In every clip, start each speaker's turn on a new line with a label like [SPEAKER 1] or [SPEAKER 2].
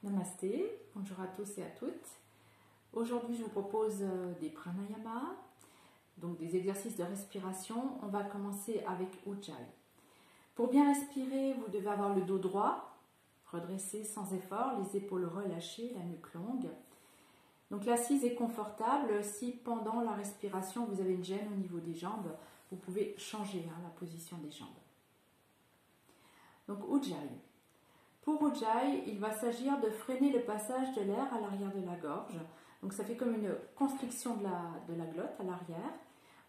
[SPEAKER 1] Namasté, bonjour à tous et à toutes. Aujourd'hui, je vous propose des pranayama, donc des exercices de respiration. On va commencer avec Ujjayi. Pour bien respirer, vous devez avoir le dos droit, redressé sans effort, les épaules relâchées, la nuque longue. Donc l'assise est confortable. Si pendant la respiration, vous avez une gêne au niveau des jambes, vous pouvez changer la position des jambes. Donc Ujjayi. Pour Ujjayi, il va s'agir de freiner le passage de l'air à l'arrière de la gorge. Donc ça fait comme une constriction de la glotte à l'arrière.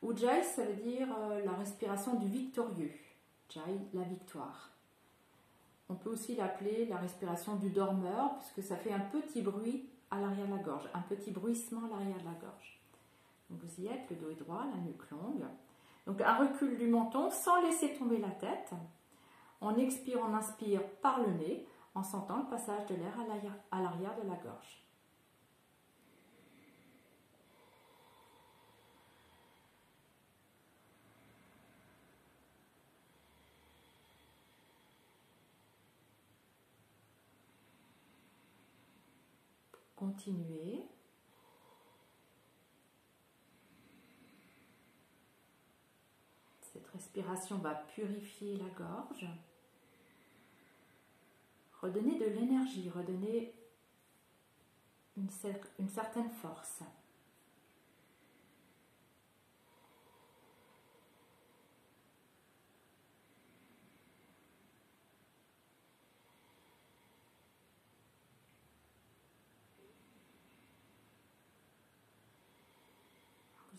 [SPEAKER 1] Ujjayi, ça veut dire la respiration du victorieux. Jai, la victoire. On peut aussi l'appeler la respiration du dormeur, puisque ça fait un petit bruit à l'arrière de la gorge, un petit bruissement à l'arrière de la gorge. Donc vous y êtes, le dos est droit, la nuque longue. Donc un recul du menton sans laisser tomber la tête. On expire, on inspire par le nez en sentant le passage de l'air à l'arrière de la gorge. Continuez. Cette respiration va purifier la gorge. Redonnez de l'énergie, redonnez une certaine force.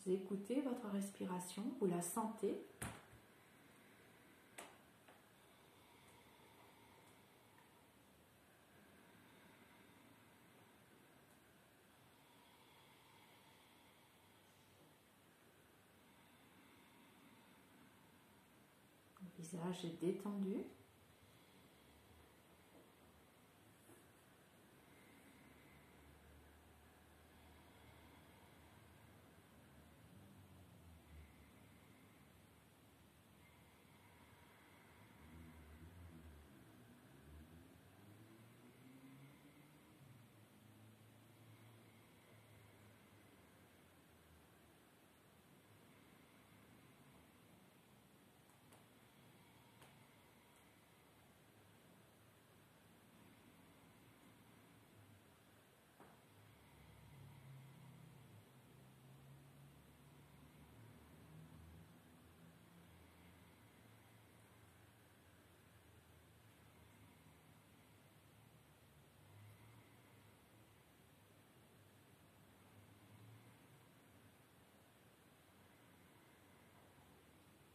[SPEAKER 1] Vous écoutez votre respiration, vous la sentez. Le visage est détendu.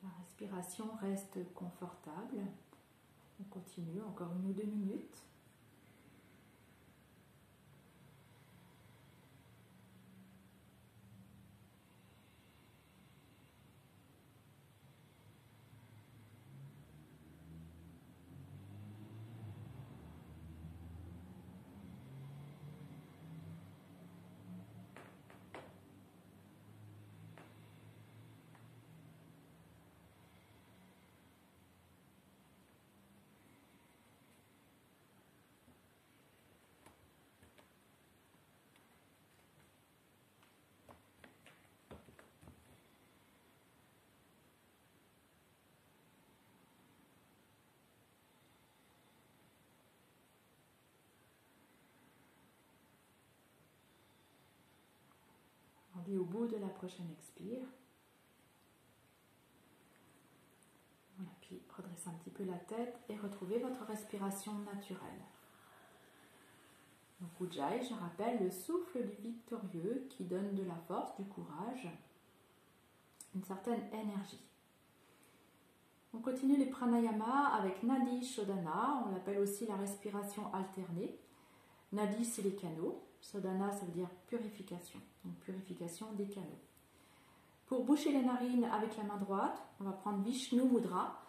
[SPEAKER 1] La respiration reste confortable. On continue encore 1 ou 2 minutes. On est au bout de la prochaine expire. Voilà, puis redressez un petit peu la tête et retrouvez votre respiration naturelle. Donc Ujjayi, je rappelle, le souffle du victorieux qui donne de la force, du courage, une certaine énergie. On continue les pranayamas avec Nadi Shodhana, on l'appelle aussi la respiration alternée. Nadi, c'est les canaux. Shodhana, ça veut dire purification. Donc purification des canaux. Pour boucher les narines avec la main droite, on va prendre Vishnu Mudra.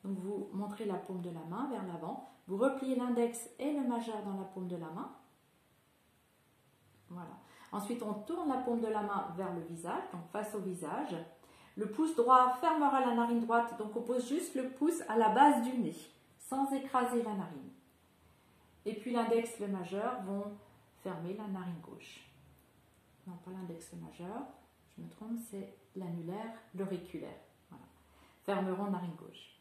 [SPEAKER 1] Donc vous montrez la paume de la main vers l'avant. Vous repliez l'index et le majeur dans la paume de la main. Voilà. Ensuite, on tourne la paume de la main vers le visage, donc face au visage. Le pouce droit fermera la narine droite, donc on pose juste le pouce à la base du nez, sans écraser la narine. Et puis l'index, le majeur vont fermer la narine gauche. Non, pas l'index, le majeur, je me trompe, c'est l'annulaire, l'auriculaire. Voilà. Fermeront narine gauche.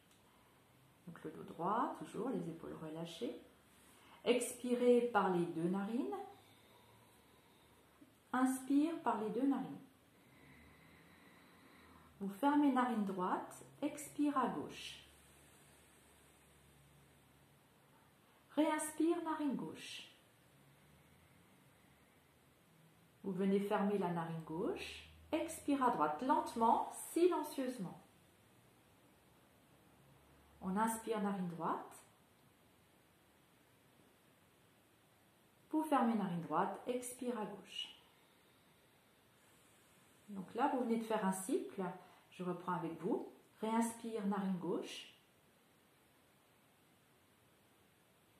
[SPEAKER 1] Donc le dos droit, toujours les épaules relâchées. Expirez par les deux narines. Inspire par les deux narines. Vous fermez narine droite, expire à gauche. Réinspire narine gauche. Vous venez fermer la narine gauche, expire à droite, lentement, silencieusement. On inspire narine droite. Vous fermez narine droite, expire à gauche. Donc là, vous venez de faire un cycle. Je reprends avec vous. Réinspire narine gauche.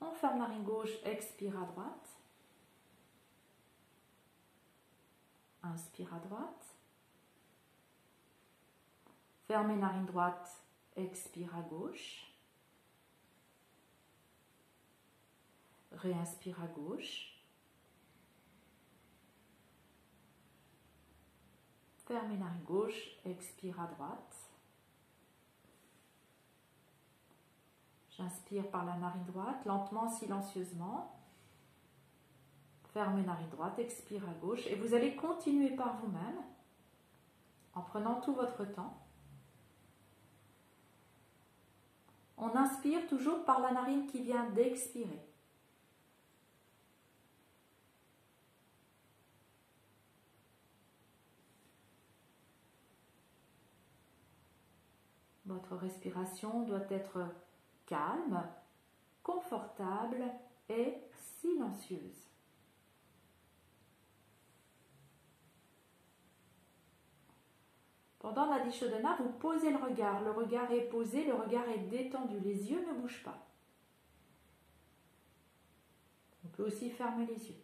[SPEAKER 1] On ferme narine gauche, expire à droite. Inspire à droite. Fermez narine droite, expire à gauche. Réinspire à gauche. Fermez narine gauche, expire à droite. J'inspire par la narine droite, lentement, silencieusement. Fermez narine droite, expire à gauche. Et vous allez continuer par vous-même, en prenant tout votre temps. On inspire toujours par la narine qui vient d'expirer. Votre respiration doit être calme, confortable et silencieuse. Pendant l'Adishodhana, vous posez le regard est posé, le regard est détendu, les yeux ne bougent pas. On peut aussi fermer les yeux.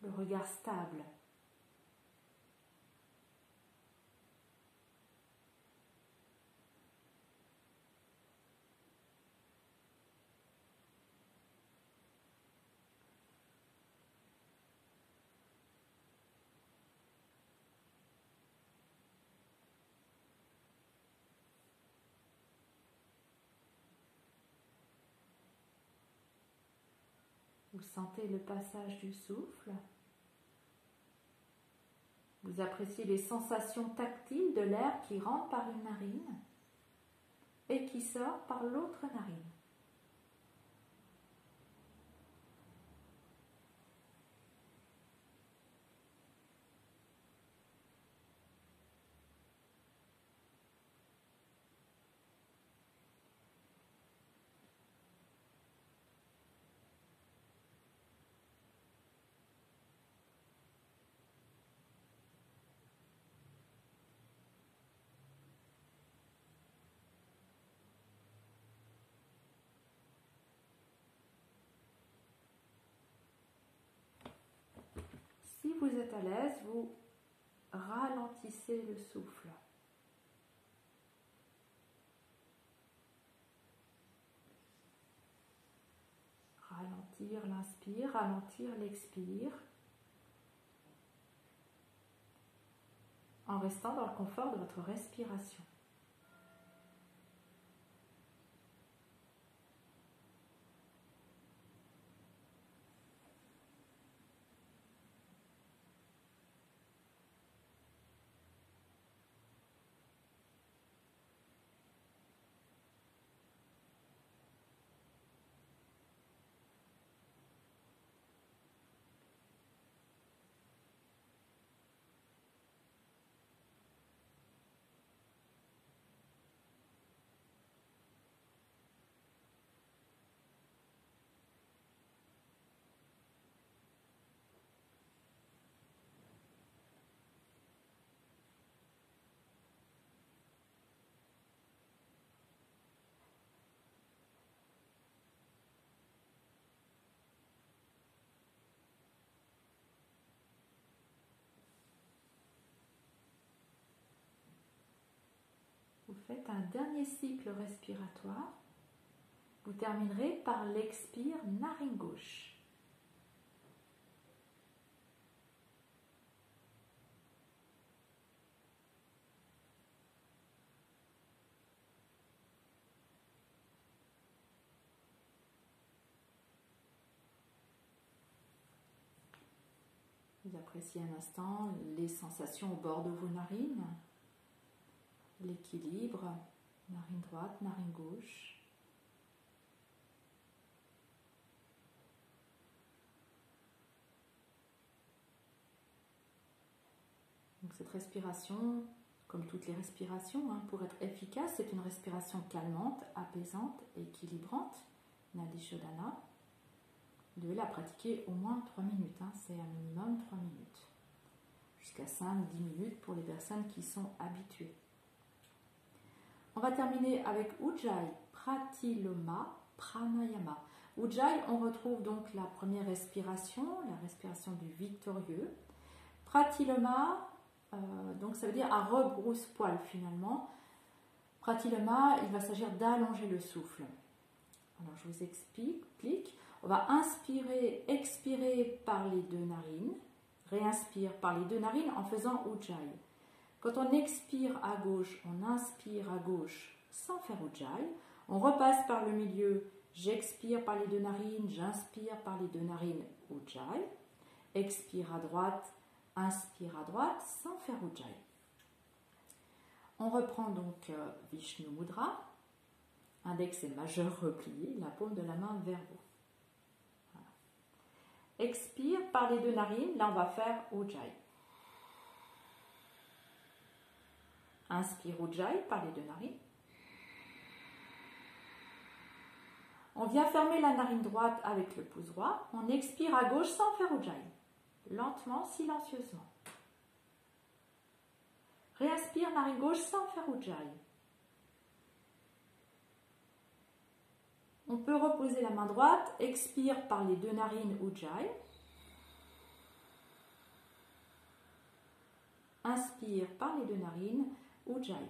[SPEAKER 1] Le regard stable. Vous sentez le passage du souffle. Vous appréciez les sensations tactiles de l'air qui rentre par une narine et qui sort par l'autre narine. Si vous êtes à l'aise, vous ralentissez le souffle. Ralentir l'inspire, ralentir l'expire, en restant dans le confort de votre respiration. Vous faites un dernier cycle respiratoire. Vous terminerez par l'expire narine gauche. Vous appréciez un instant les sensations au bord de vos narines, l'équilibre, narine droite, narine gauche. Donc cette respiration, comme toutes les respirations, pour être efficace, c'est une respiration calmante, apaisante, équilibrante, Nadi Shodhana. Vous devez la pratiquer au moins 3 minutes, c'est un minimum 3 minutes, jusqu'à 5-10 minutes pour les personnes qui sont habituées. On va terminer avec Ujjayi Pratiloma Pranayama. Ujjayi, on retrouve donc la première respiration, la respiration du victorieux. Pratiloma, donc ça veut dire à rebrousse-poil finalement. Pratiloma, il va s'agir d'allonger le souffle. Alors je vous explique. On va inspirer, expirer par les deux narines, réinspire par les deux narines en faisant Ujjayi. Quand on expire à gauche, on inspire à gauche sans faire Ujjayi. On repasse par le milieu, j'expire par les deux narines, j'inspire par les deux narines, Ujjayi. Expire à droite, inspire à droite sans faire Ujjayi. On reprend donc Vishnu Mudra, index et majeur replié, la paume de la main vers vous. Expire par les deux narines, là on va faire Ujjayi. Inspire Ujjayi par les deux narines. On vient fermer la narine droite avec le pouce droit. On expire à gauche sans faire Ujjayi. Lentement, silencieusement. Réinspire narine gauche sans faire Ujjayi. On peut reposer la main droite, expire par les deux narines Ujjayi. Inspire par les deux narines Ujjayi.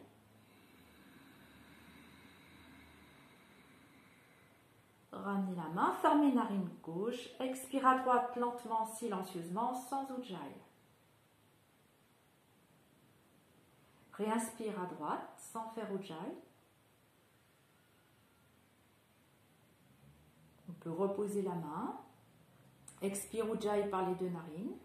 [SPEAKER 1] Ramenez la main, fermez narine gauche, expire à droite lentement, silencieusement, sans Ujjayi. Réinspire à droite, sans faire Ujjayi. On peut reposer la main, expire Ujjayi par les deux narines.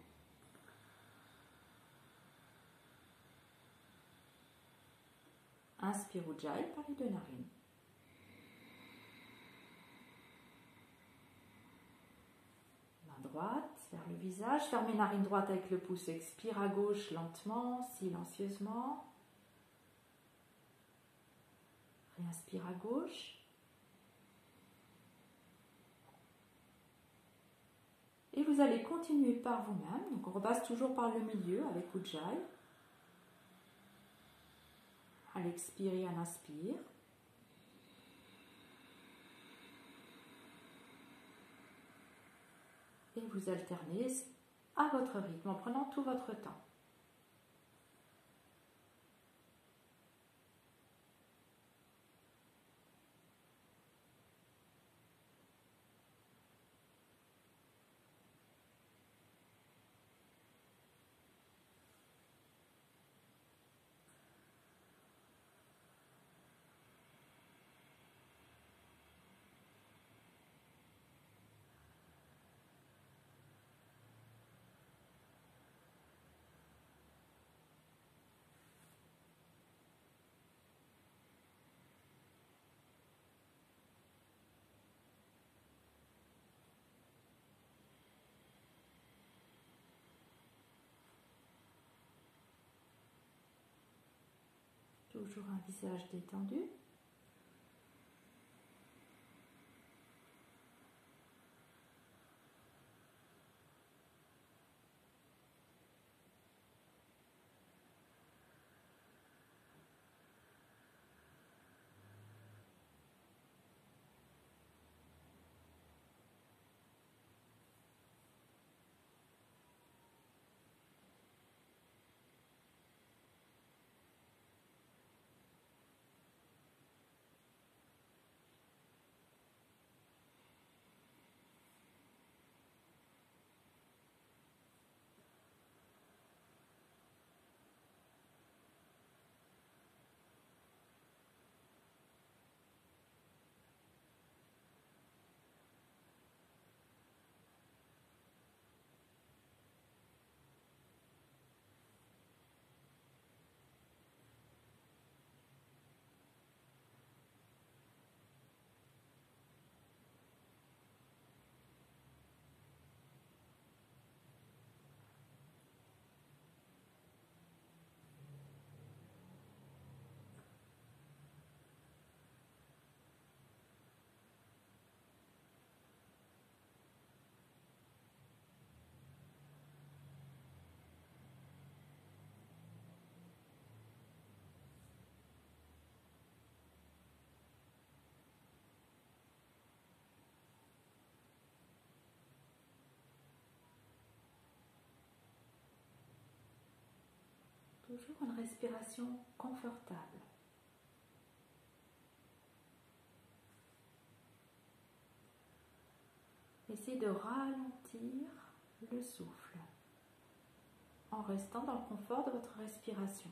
[SPEAKER 1] Inspire Ujjayi par les deux narines. Main droite vers le visage, fermez narine droite avec le pouce, expire à gauche lentement, silencieusement. Réinspire à gauche. Et vous allez continuer par vous-même. Donc on repasse toujours par le milieu avec Ujjayi. À l'expirer, à l'inspire. Et vous alternez à votre rythme en prenant tout votre temps. Toujours un visage détendu. Toujours une respiration confortable. Essayez de ralentir le souffle en restant dans le confort de votre respiration.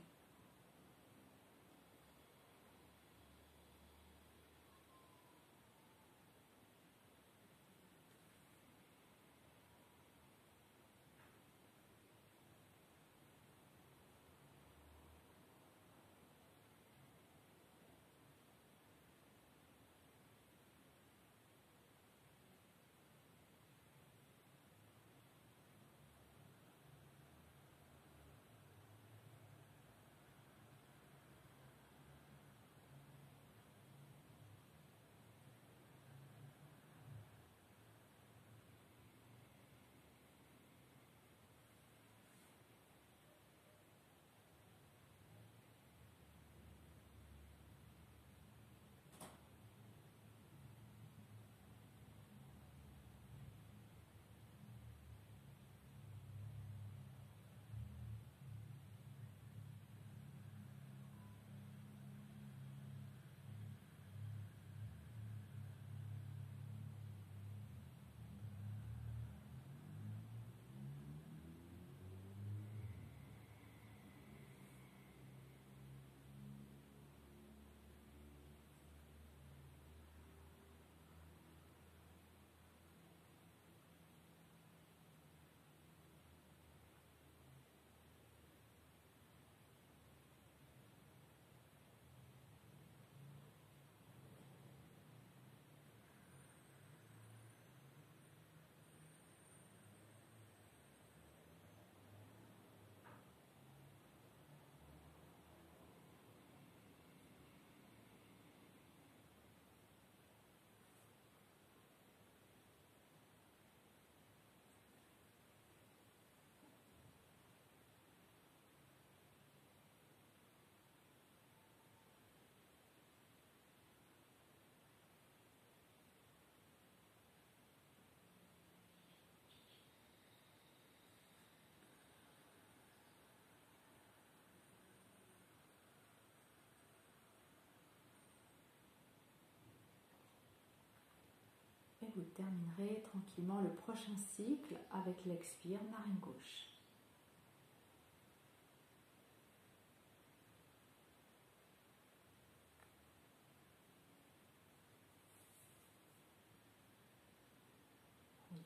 [SPEAKER 1] Et vous terminerez tranquillement le prochain cycle avec l'expire narine gauche.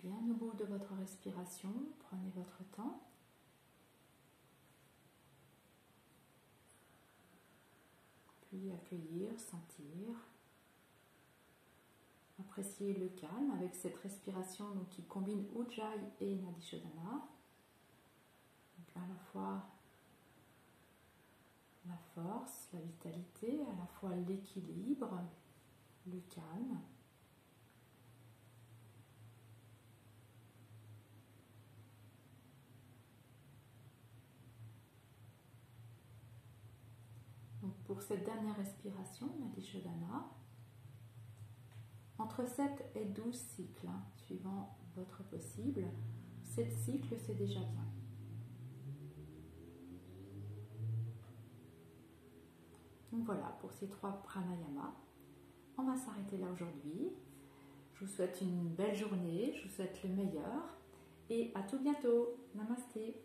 [SPEAKER 1] Bien au bout de votre respiration, prenez votre temps. Puis accueillir, sentir. Appréciez le calme avec cette respiration donc, qui combine Ujjayi et Nadi Shodhana. Donc à la fois la force, la vitalité, à la fois l'équilibre, le calme. Donc pour cette dernière respiration, Nadi Shodhana, entre 7 et 12 cycles, suivant votre possible. 7 cycles, c'est déjà bien. Donc voilà, pour ces 3 pranayamas, on va s'arrêter là aujourd'hui. Je vous souhaite une belle journée, je vous souhaite le meilleur et à tout bientôt. Namasté.